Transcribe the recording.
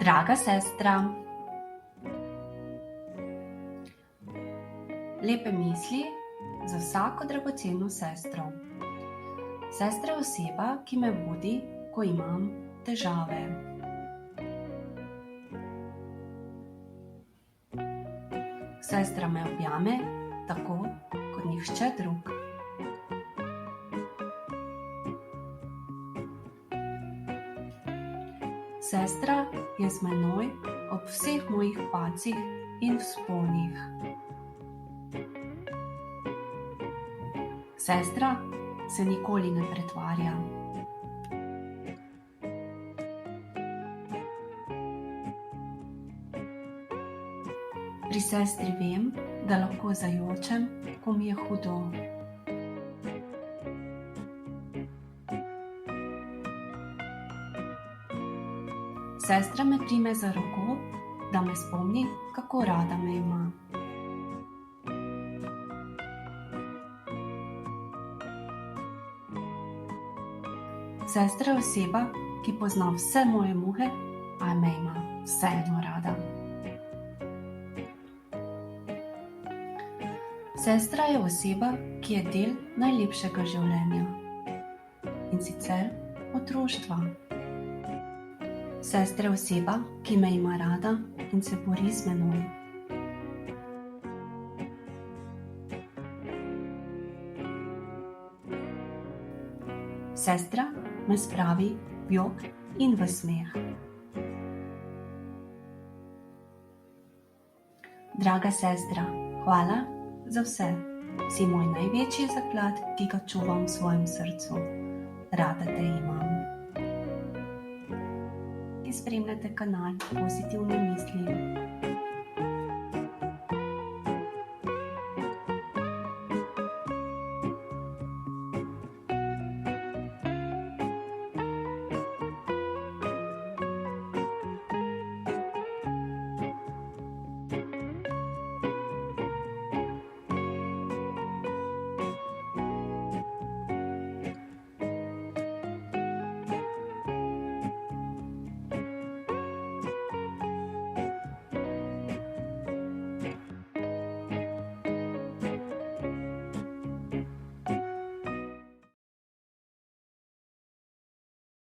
Draga sestra, lepe misli za vsako dragoceno sestro. Sestra je oseba, ki me vodi, ko imam težave. Sestra me objame tako, kot nihče drug. Sestra je z menoj ob vseh mojih padcih in vzponih. Sestra se nikoli ne pretvarja. Pri sestri vem, da lahko zajočem, ko mi je hudo. Sestra me prime za roko, da me spomni, kako rada me ima. Sestra je oseba, ki pozna vse moje muhe, a me ima vseeno rada. Sestra je oseba, ki je del najlepšega življenja, in sicer otroštva. Sestra je oseba, ki me ima rada in se bori z menoj. Sestra me spravi v jok in v smeh. Draga sestra, hvala za vse. Si moj največji zaklad, ki ga čuvam v svojem srcu. Rada te imam. Spremljate kanal Pozitivne misli.